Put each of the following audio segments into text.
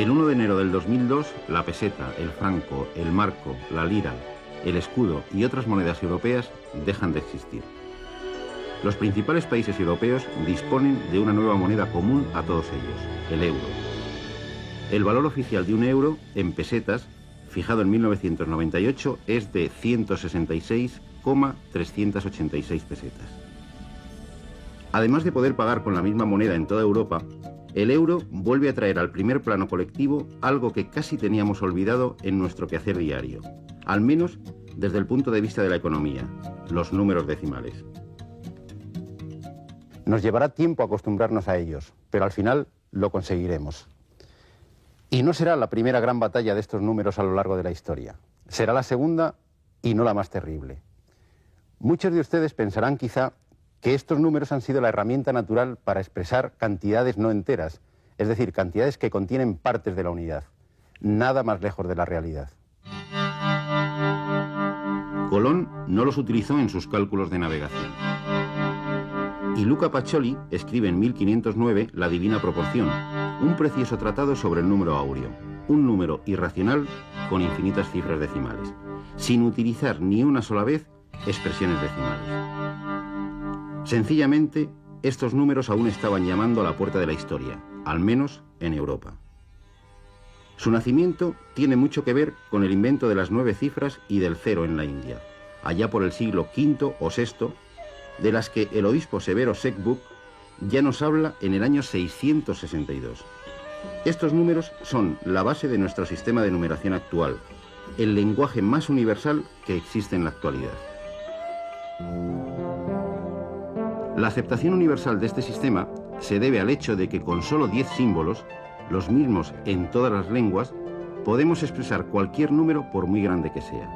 El 1 de enero del 2002, la peseta, el franco, el marco, la lira, el escudo y otras monedas europeas dejan de existir. Los principales países europeos disponen de una nueva moneda común a todos ellos, el euro. El valor oficial de un euro en pesetas, fijado en 1998, es de 166,386 pesetas. Además de poder pagar con la misma moneda en toda Europa, el euro vuelve a traer al primer plano colectivo algo que casi teníamos olvidado en nuestro quehacer diario, al menos desde el punto de vista de la economía, los números decimales. Nos llevará tiempo acostumbrarnos a ellos, pero al final lo conseguiremos. Y no será la primera gran batalla de estos números a lo largo de la historia. Será la segunda y no la más terrible. Muchos de ustedes pensarán quizá que estos números han sido la herramienta natural para expresar cantidades no enteras, es decir, cantidades que contienen partes de la unidad. Nada más lejos de la realidad. Colón no los utilizó en sus cálculos de navegación. Y Luca Pacioli escribe en 1509 La Divina Proporción, un precioso tratado sobre el número áureo, un número irracional con infinitas cifras decimales, sin utilizar ni una sola vez expresiones decimales. Sencillamente, estos números aún estaban llamando a la puerta de la historia, al menos en Europa. Su nacimiento tiene mucho que ver con el invento de las 9 cifras y del cero en la India, allá por el siglo V o VI, de las que el obispo Severo Sekbuk ya nos habla en el año 662. Estos números son la base de nuestro sistema de numeración actual, el lenguaje más universal que existe en la actualidad. La aceptación universal de este sistema se debe al hecho de que con solo 10 símbolos, los mismos en todas las lenguas, podemos expresar cualquier número por muy grande que sea.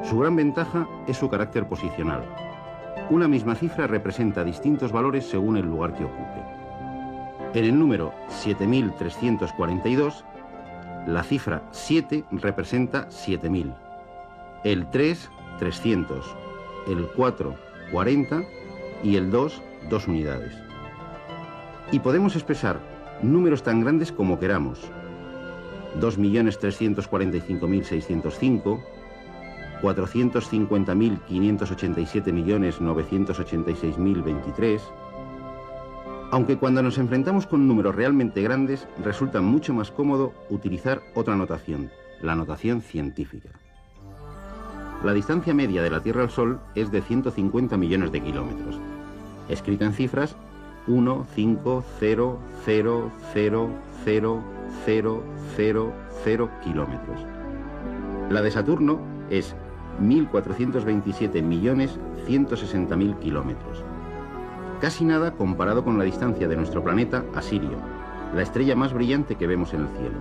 Su gran ventaja es su carácter posicional. Una misma cifra representa distintos valores según el lugar que ocupe. En el número 7342, la cifra 7 representa 7000, el 3, 300, el 4, 40 y el 2, 2 unidades. Y podemos expresar números tan grandes como queramos: 2.345.605, 450.587.986.023, aunque cuando nos enfrentamos con números realmente grandes resulta mucho más cómodo utilizar otra notación, la notación científica. La distancia media de la Tierra al Sol es de 150 millones de kilómetros, escrita en cifras 1, 5, 0, 0, 0, 0, 0, 0, 0 kilómetros. La de Saturno es 1.427.160.000 kilómetros. Casi nada comparado con la distancia de nuestro planeta a Sirio, la estrella más brillante que vemos en el cielo.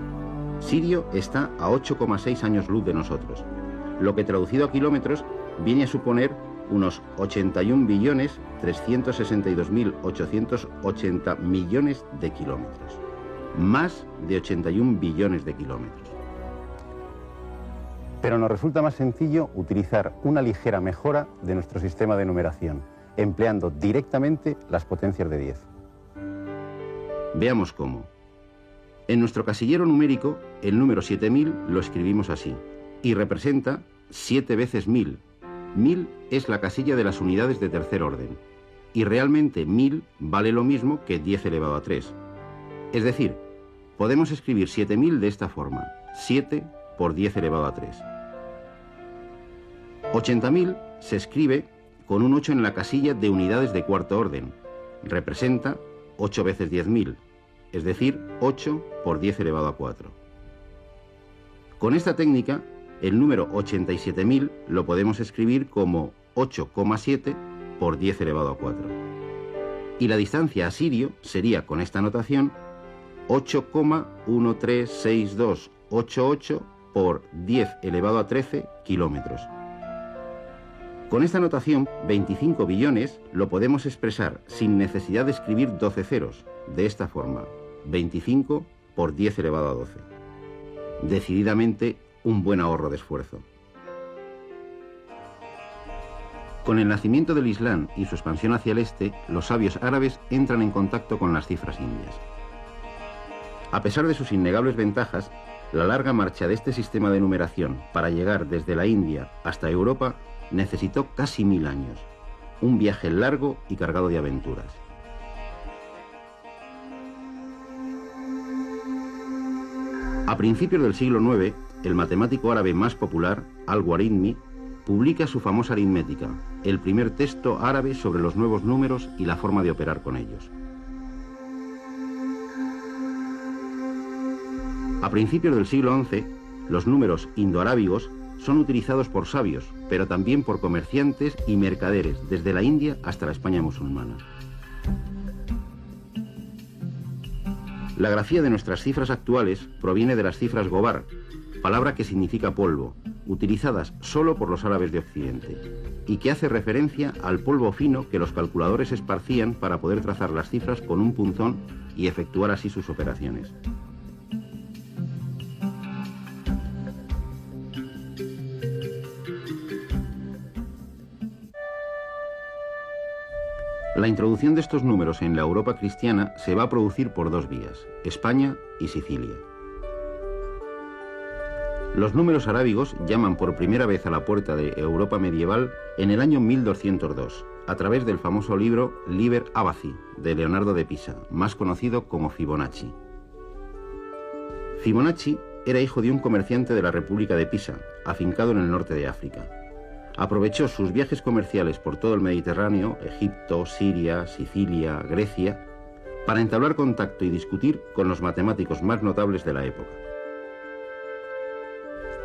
Sirio está a 8,6 años luz de nosotros, lo que traducido a kilómetros viene a suponer unos 81.362.880 millones de kilómetros. Más de 81 billones de kilómetros. Pero nos resulta más sencillo utilizar una ligera mejora de nuestro sistema de numeración, empleando directamente las potencias de 10. Veamos cómo. En nuestro casillero numérico, el número 7000 lo escribimos así, y representa 7 veces 1000. 1000 es la casilla de las unidades de tercer orden, y realmente 1000 vale lo mismo que 10 elevado a 3. Es decir, podemos escribir 7000 de esta forma: 7 por 10 elevado a 3. 80.000 se escribe con un 8 en la casilla de unidades de cuarto orden. Representa 8 veces 10.000, es decir, 8 por 10 elevado a 4. Con esta técnica, el número 87.000 lo podemos escribir como 8,7 por 10 elevado a 4. Y la distancia a Sirio sería, con esta notación, 8,136288 por 10 elevado a 13 kilómetros. Con esta notación, 25 billones lo podemos expresar sin necesidad de escribir 12 ceros, de esta forma: 25 por 10 elevado a 12. Decididamente un buen ahorro de esfuerzo. Con el nacimiento del Islam y su expansión hacia el este, los sabios árabes entran en contacto con las cifras indias. A pesar de sus innegables ventajas, la larga marcha de este sistema de numeración para llegar desde la India hasta Europa necesitó casi 1000 años. Un viaje largo y cargado de aventuras. A principios del siglo IX, el matemático árabe más popular, Al-Khwarizmi, publica su famosa aritmética, el primer texto árabe sobre los nuevos números y la forma de operar con ellos. A principios del siglo XI, los números indoarábigos son utilizados por sabios, pero también por comerciantes y mercaderes, desde la India hasta la España musulmana. La grafía de nuestras cifras actuales proviene de las cifras Gobar, palabra que significa polvo, utilizadas solo por los árabes de Occidente, y que hace referencia al polvo fino que los calculadores esparcían para poder trazar las cifras con un punzón y efectuar así sus operaciones. La introducción de estos números en la Europa cristiana se va a producir por dos vías, España y Sicilia. Los números arábigos llaman por primera vez a la puerta de Europa medieval en el año 1202, a través del famoso libro Liber Abaci, de Leonardo de Pisa, más conocido como Fibonacci. Fibonacci era hijo de un comerciante de la República de Pisa, afincado en el norte de África. Aprovechó sus viajes comerciales por todo el Mediterráneo, Egipto, Siria, Sicilia, Grecia, para entablar contacto y discutir con los matemáticos más notables de la época.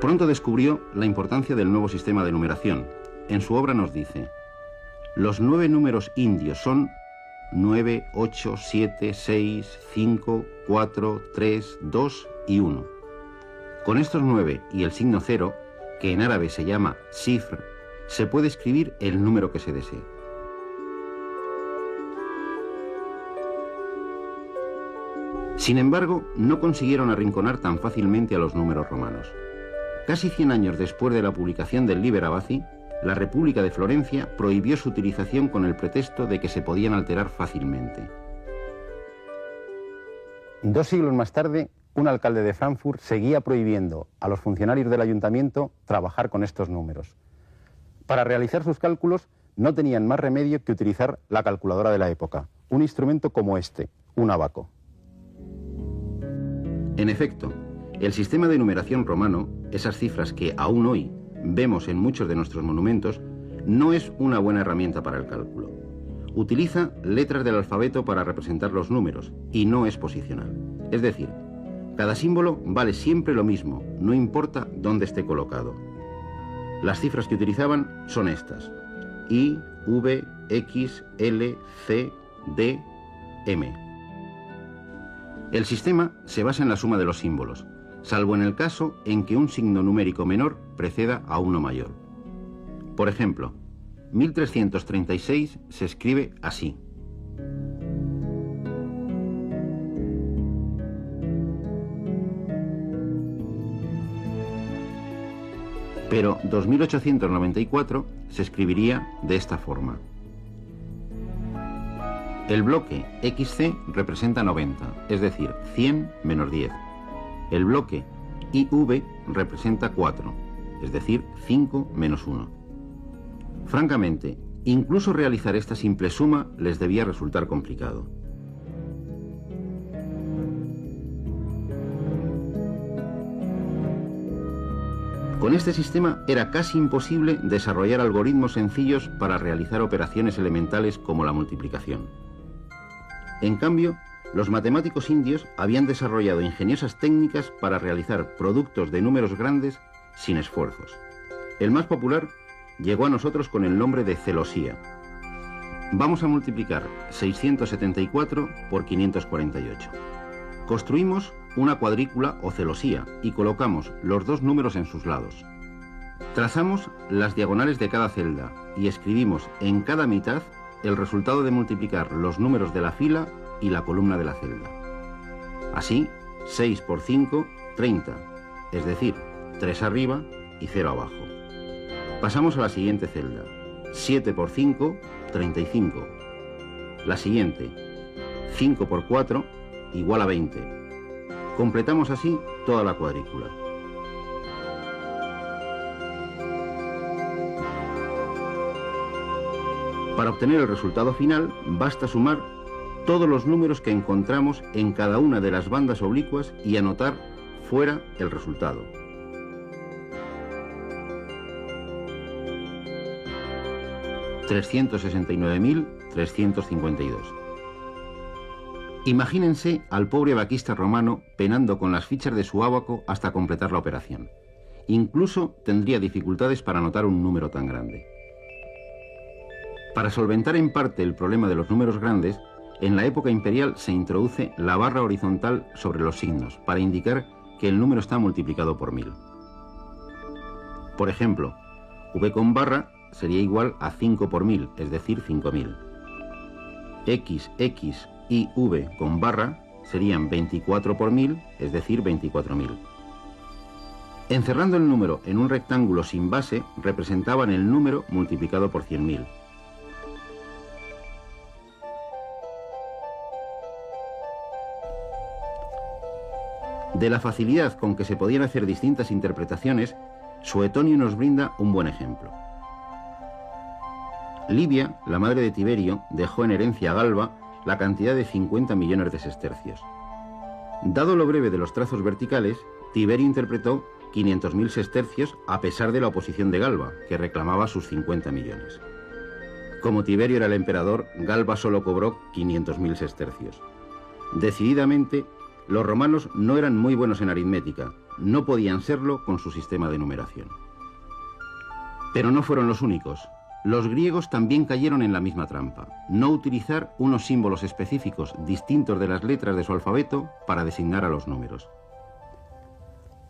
Pronto descubrió la importancia del nuevo sistema de numeración. En su obra nos dice: los 9 números indios son 9, 8, 7, 6, 5, 4, 3, 2 y 1. Con estos 9 y el signo 0, que en árabe se llama sifr, se puede escribir el número que se desee. Sin embargo, no consiguieron arrinconar tan fácilmente a los números romanos. Casi 100 años después de la publicación del Liber Abaci, la República de Florencia prohibió su utilización con el pretexto de que se podían alterar fácilmente. 2 siglos más tarde, un alcalde de Frankfurt seguía prohibiendo a los funcionarios del ayuntamiento trabajar con estos números. Para realizar sus cálculos no tenían más remedio que utilizar la calculadora de la época, un instrumento como este, un abaco. En efecto, el sistema de numeración romano, esas cifras que aún hoy vemos en muchos de nuestros monumentos, no es una buena herramienta para el cálculo. Utiliza letras del alfabeto para representar los números y no es posicional. Es decir, cada símbolo vale siempre lo mismo, no importa dónde esté colocado. Las cifras que utilizaban son estas: I, V, X, L, C, D, M. El sistema se basa en la suma de los símbolos, salvo en el caso en que un signo numérico menor preceda a uno mayor. Por ejemplo, 1336 se escribe así. Pero 2894 se escribiría de esta forma. El bloque XC representa 90, es decir, 100 menos 10. El bloque IV representa 4, es decir, 5 menos 1. Francamente, incluso realizar esta simple suma les debía resultar complicado. Con este sistema era casi imposible desarrollar algoritmos sencillos para realizar operaciones elementales como la multiplicación. En cambio, los matemáticos indios habían desarrollado ingeniosas técnicas para realizar productos de números grandes sin esfuerzos. El más popular llegó a nosotros con el nombre de celosía. Vamos a multiplicar 674 por 548. Construimos una cuadrícula o celosía y colocamos los dos números en sus lados. Trazamos las diagonales de cada celda y escribimos en cada mitad el resultado de multiplicar los números de la fila y la columna de la celda. Así, 6 por 5, 30, es decir, 3 arriba y 0 abajo. Pasamos a la siguiente celda. 7 por 5, 35. La siguiente. 5 por 4, igual a 20. Completamos así toda la cuadrícula. Para obtener el resultado final, basta sumar todos los números que encontramos en cada una de las bandas oblicuas y anotar fuera el resultado. $369.352. Imagínense al pobre vaquista romano penando con las fichas de su ábaco hasta completar la operación. Incluso tendría dificultades para anotar un número tan grande. Para solventar en parte el problema de los números grandes, en la época imperial se introduce la barra horizontal sobre los signos para indicar que el número está multiplicado por 1000. Por ejemplo, V con barra sería igual a 5 por 1000, es decir, 5000. X, X y V con barra serían 24 por 1000, es decir, 24.000. Encerrando el número en un rectángulo sin base, representaban el número multiplicado por 100.000. De la facilidad con que se podían hacer distintas interpretaciones, Suetonio nos brinda un buen ejemplo. Livia, la madre de Tiberio, dejó en herencia a Galba la cantidad de 50 millones de sestercios. Dado lo breve de los trazos verticales, Tiberio interpretó 500.000 sestercios a pesar de la oposición de Galba, que reclamaba sus 50 millones. Como Tiberio era el emperador, Galba solo cobró 500.000 sestercios. Decididamente, los romanos no eran muy buenos en aritmética, no podían serlo con su sistema de numeración. Pero no fueron los únicos. Los griegos también cayeron en la misma trampa, no utilizar unos símbolos específicos distintos de las letras de su alfabeto para designar a los números.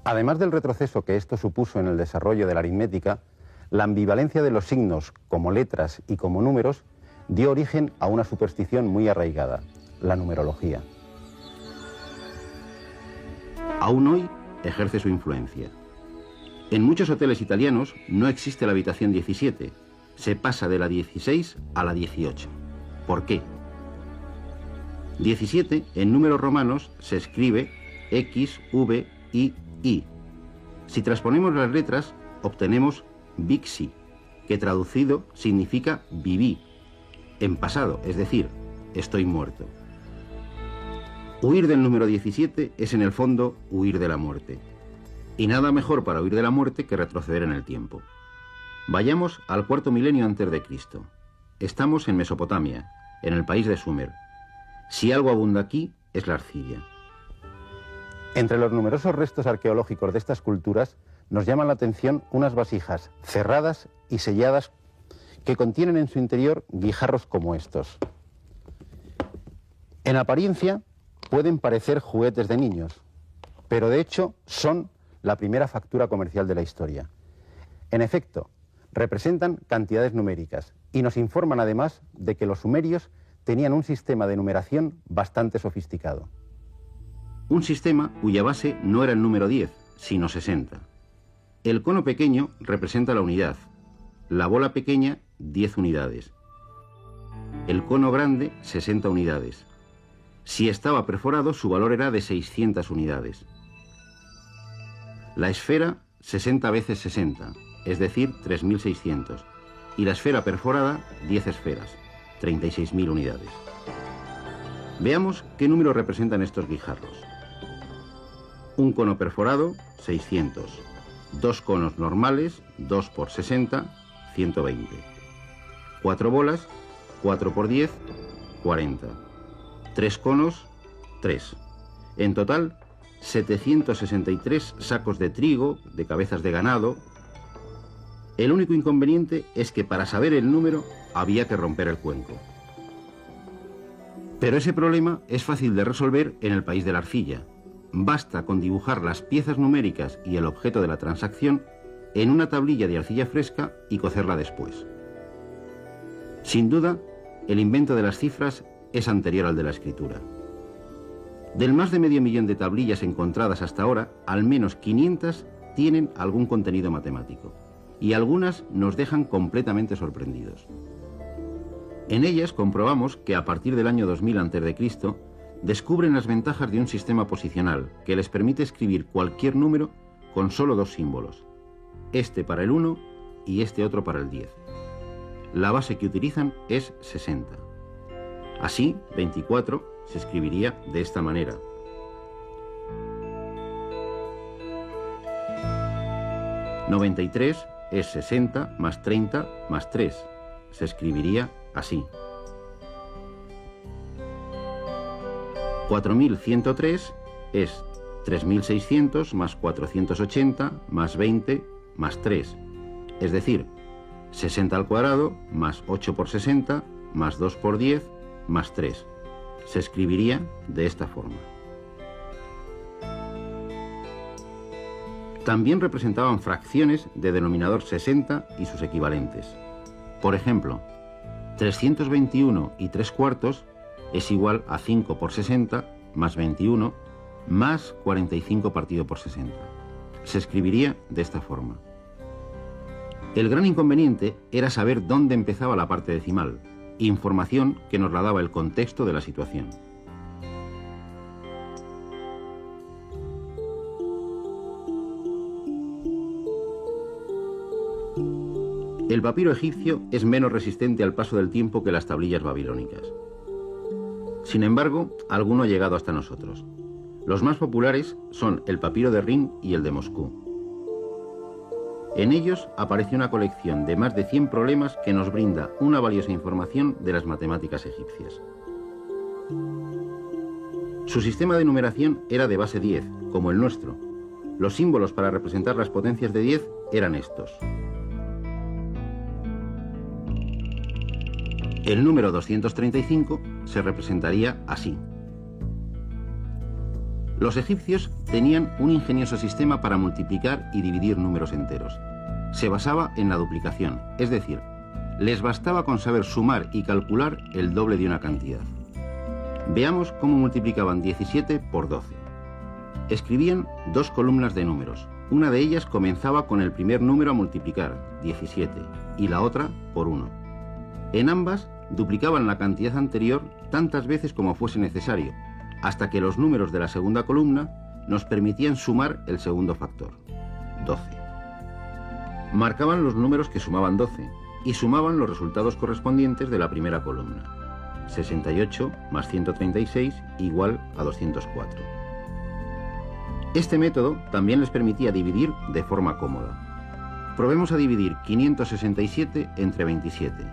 Además del retroceso que esto supuso en el desarrollo de la aritmética, la ambivalencia de los signos como letras y como números dio origen a una superstición muy arraigada, la numerología. Aún hoy ejerce su influencia. En muchos hoteles italianos no existe la habitación 17, se pasa de la 16 a la 18. ¿Por qué? 17 en números romanos se escribe X, V, I, I. Si transponemos las letras, obtenemos vixi, que traducido significa viví, en pasado, es decir, estoy muerto. Huir del número 17 es en el fondo huir de la muerte. Y nada mejor para huir de la muerte que retroceder en el tiempo. Vayamos al cuarto milenio antes de Cristo. Estamos en Mesopotamia, en el país de Sumer. Si algo abunda aquí, es la arcilla. Entre los numerosos restos arqueológicos de estas culturas, nos llaman la atención unas vasijas cerradas y selladas que contienen en su interior guijarros como estos. En apariencia, pueden parecer juguetes de niños, pero de hecho son la primera factura comercial de la historia. En efecto, representan cantidades numéricas y nos informan además de que los sumerios tenían un sistema de numeración bastante sofisticado. Un sistema cuya base no era el número 10, sino 60. El cono pequeño representa la unidad, la bola pequeña 10 unidades, el cono grande 60 unidades. Si estaba perforado, su valor era de 600 unidades. La esfera 60 veces 60, es decir, 3.600. Y la esfera perforada, 10 esferas, 36.000 unidades. Veamos qué número representan estos guijarros. Un cono perforado, 600. Dos conos normales, 2 por 60, 120. 4 bolas, 4 por 10, 40. 3 conos, 3. En total, 763 sacos de trigo, de cabezas de ganado. El único inconveniente es que para saber el número había que romper el cuenco. Pero ese problema es fácil de resolver en el país de la arcilla. Basta con dibujar las piezas numéricas y el objeto de la transacción en una tablilla de arcilla fresca y cocerla después. Sin duda, el invento de las cifras es anterior al de la escritura. Del más de 500.000 de tablillas encontradas hasta ahora, al menos 500 tienen algún contenido matemático, y algunas nos dejan completamente sorprendidos. En ellas comprobamos que a partir del año 2000 a.C., descubren las ventajas de un sistema posicional que les permite escribir cualquier número con solo dos símbolos, este para el 1 y este otro para el 10. La base que utilizan es 60. Así, 24 se escribiría de esta manera. «93» es 60 más 30 más 3. Se escribiría así. 4103 es 3600 más 480 más 20 más 3. Es decir, 60 al cuadrado más 8 por 60 más 2 por 10 más 3. Se escribiría de esta forma. También representaban fracciones de denominador 60 y sus equivalentes. Por ejemplo, 321 y 3 cuartos es igual a 5 por 60 más 21 más 45 partido por 60. Se escribiría de esta forma. El gran inconveniente era saber dónde empezaba la parte decimal, información que nos la daba el contexto de la situación. El papiro egipcio es menos resistente al paso del tiempo que las tablillas babilónicas. Sin embargo, alguno ha llegado hasta nosotros. Los más populares son el papiro de Rin y el de Moscú. En ellos aparece una colección de más de 100 problemas que nos brinda una valiosa información de las matemáticas egipcias. Su sistema de numeración era de base 10, como el nuestro. Los símbolos para representar las potencias de 10 eran estos. El número 235 se representaría así. Los egipcios tenían un ingenioso sistema para multiplicar y dividir números enteros. Se basaba en la duplicación, es decir, les bastaba con saber sumar y calcular el doble de una cantidad. Veamos cómo multiplicaban 17 por 12. Escribían dos columnas de números. Una de ellas comenzaba con el primer número a multiplicar, 17, y la otra por 1. En ambas duplicaban la cantidad anterior tantas veces como fuese necesario, hasta que los números de la segunda columna nos permitían sumar el segundo factor, 12. Marcaban los números que sumaban 12 y sumaban los resultados correspondientes de la primera columna. 68 más 136 igual a 204. Este método también les permitía dividir de forma cómoda. Probemos a dividir 567 entre 27.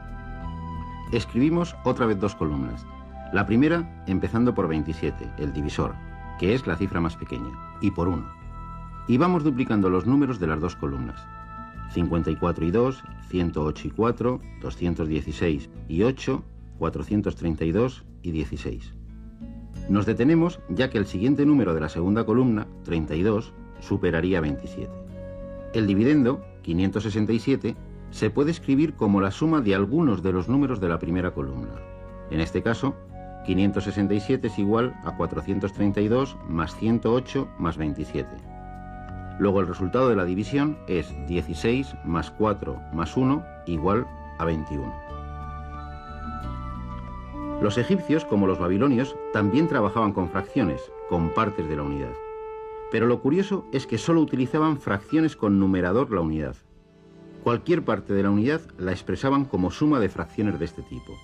Escribimos otra vez dos columnas. La primera empezando por 27, el divisor, que es la cifra más pequeña, y por 1. Y vamos duplicando los números de las dos columnas. 54 y 2, 108 y 4, 216 y 8, 432 y 16. Nos detenemos ya que el siguiente número de la segunda columna, 32, superaría 27. El dividendo, 567, se puede escribir como la suma de algunos de los números de la primera columna. En este caso, 567 es igual a 432 más 108 más 27. Luego el resultado de la división es 16 más 4 más 1 igual a 21. Los egipcios, como los babilonios, también trabajaban con fracciones, con partes de la unidad. Pero lo curioso es que solo utilizaban fracciones con numerador la unidad. Cualquier parte de la unidad la expresaban como suma de fracciones de este tipo.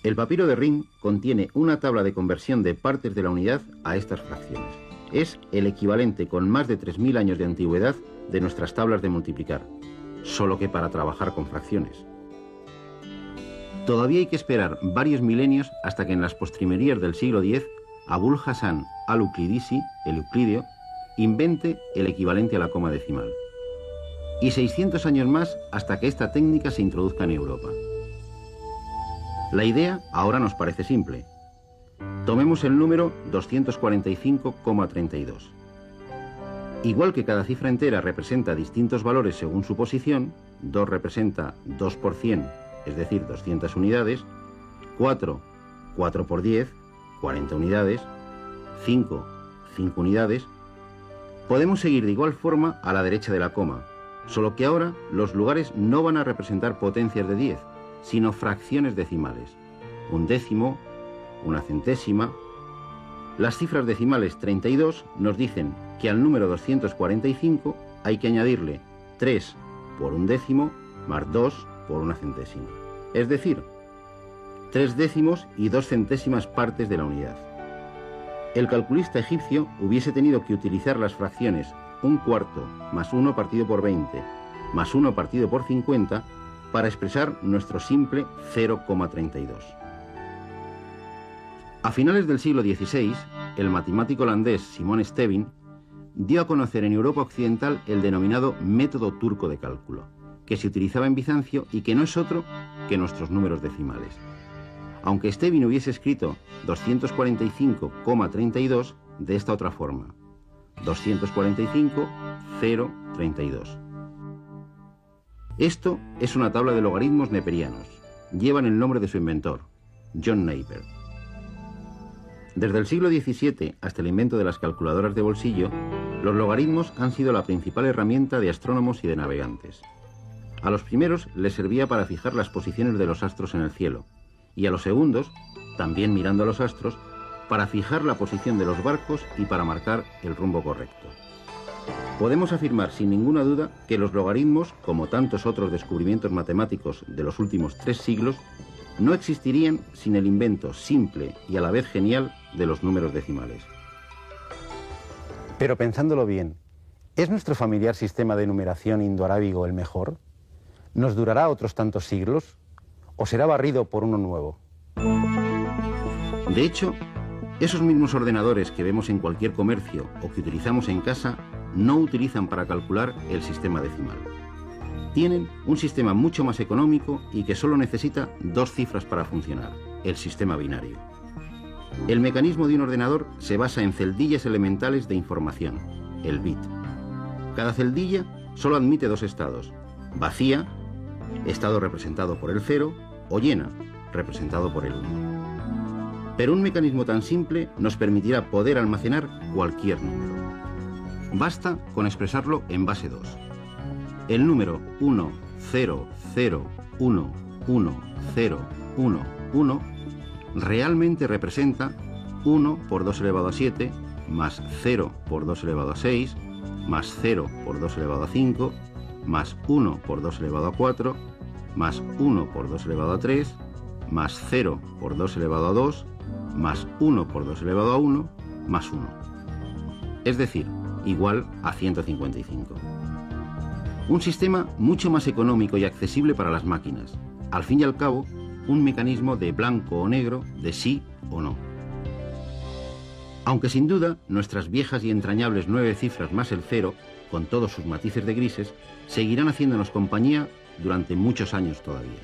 El papiro de Rin contiene una tabla de conversión de partes de la unidad a estas fracciones. Es el equivalente con más de 3000 años de antigüedad de nuestras tablas de multiplicar, solo que para trabajar con fracciones. Todavía hay que esperar varios milenios hasta que en las postrimerías del siglo X, Abul Hasan al-Uqlidisi, el euclideo, invente el equivalente a la coma decimal. Y 600 años más hasta que esta técnica se introduzca en Europa. La idea ahora nos parece simple. Tomemos el número 245,32. Igual que cada cifra entera representa distintos valores según su posición, 2 representa 2 por 100, es decir, 200 unidades, 4, 4 por 10, 40 unidades, 5, 5 unidades, podemos seguir de igual forma a la derecha de la coma, solo que ahora los lugares no van a representar potencias de 10, sino fracciones decimales. Un décimo, una centésima. Las cifras decimales 32 nos dicen que al número 245 hay que añadirle 3 por un décimo más 2 por una centésima. Es decir, 3 décimos y 2 centésimas partes de la unidad. El calculista egipcio hubiese tenido que utilizar las fracciones 1/4 más 1 partido por 20 más 1 partido por 50 para expresar nuestro simple 0,32. A finales del siglo XVI, el matemático holandés Simon Stevin dio a conocer en Europa occidental el denominado método turco de cálculo, que se utilizaba en Bizancio y que no es otro que nuestros números decimales. Aunque Stevin hubiese escrito 245,32 de esta otra forma: 245,032. Esto es una tabla de logaritmos neperianos. Llevan el nombre de su inventor, John Napier. Desde el siglo XVII hasta el invento de las calculadoras de bolsillo, los logaritmos han sido la principal herramienta de astrónomos y de navegantes. A los primeros les servía para fijar las posiciones de los astros en el cielo, y a los segundos, también mirando a los astros, para fijar la posición de los barcos y para marcar el rumbo correcto. Podemos afirmar sin ninguna duda que los logaritmos, como tantos otros descubrimientos matemáticos de los últimos 3 siglos, no existirían sin el invento simple y a la vez genial de los números decimales. Pero pensándolo bien, ¿es nuestro familiar sistema de numeración indoarábigo el mejor? ¿Nos durará otros tantos siglos? ¿O será barrido por uno nuevo? De hecho, esos mismos ordenadores que vemos en cualquier comercio o que utilizamos en casa no utilizan para calcular el sistema decimal. Tienen un sistema mucho más económico y que solo necesita 2 cifras para funcionar: el sistema binario. El mecanismo de un ordenador se basa en celdillas elementales de información, el bit. Cada celdilla solo admite 2 estados: vacía, estado representado por el 0, o llena, representado por el 1. Pero un mecanismo tan simple nos permitirá poder almacenar cualquier número. Basta con expresarlo en base 2. El número 1, 0, 0, 1, 1, 0, 1, 1 realmente representa 1 por 2 elevado a 7, más 0 por 2 elevado a 6, más 0 por 2 elevado a 5, más 1 por 2 elevado a 4, más 1 por 2 elevado a 3, más 0 por 2 elevado a 2, más 1 por 2 elevado a 1, más 1. Es decir, igual a 155. Un sistema mucho más económico y accesible para las máquinas. Al fin y al cabo, un mecanismo de blanco o negro, de sí o no. Aunque sin duda nuestras viejas y entrañables 9 cifras más el 0, con todos sus matices de grises, seguirán haciéndonos compañía durante muchos años todavía.